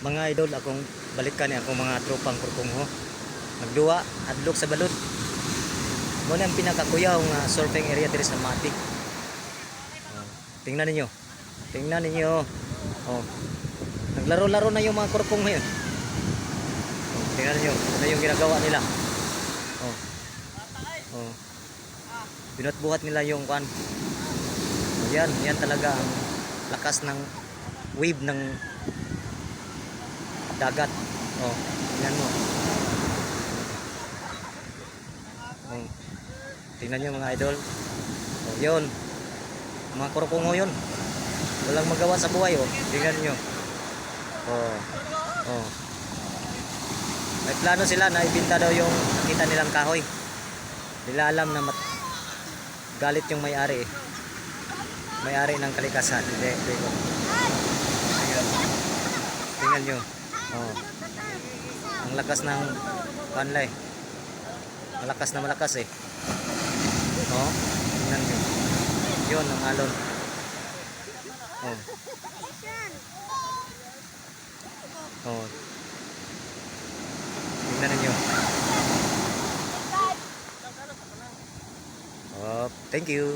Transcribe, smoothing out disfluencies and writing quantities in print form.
Mga idol, akong balikan ni akong mga tropang kurkong ho. Nagduwa, adlok sa balod. Muna ang pinakakuyaw nga surfing area diri sa Matik. Oh, tingnan ninyo. Tingnan ninyo. Oh. Naglaro-laro na yung mga kurkong ngayon. Oh, tingnan ninyo. Ano yung ginagawa nila? Oh. Oh. Binutbuhat nila yung kan. Oh, yan talaga ang lakas ng wave ng dagat. Oh, tingnan mo. Oh. Tingnan nyo mga idol. Oh, yun. Mga kurkungo yun. Walang magawa sa buhay. Oh. Tingnan nyo. Oh. Oh. May plano sila na ibinta daw yung nakita nilang kahoy. Nila alam na galit yung may-ari eh. May-ari ng kalikasan. Hindi. Tingnan nyo. Oh. Ang lakas ng panlay. Malakas na malakas eh. Oh. Tingnan nyo. Yun ang alon. Oh. Oh. Tingnan ninyo. Oh, thank you.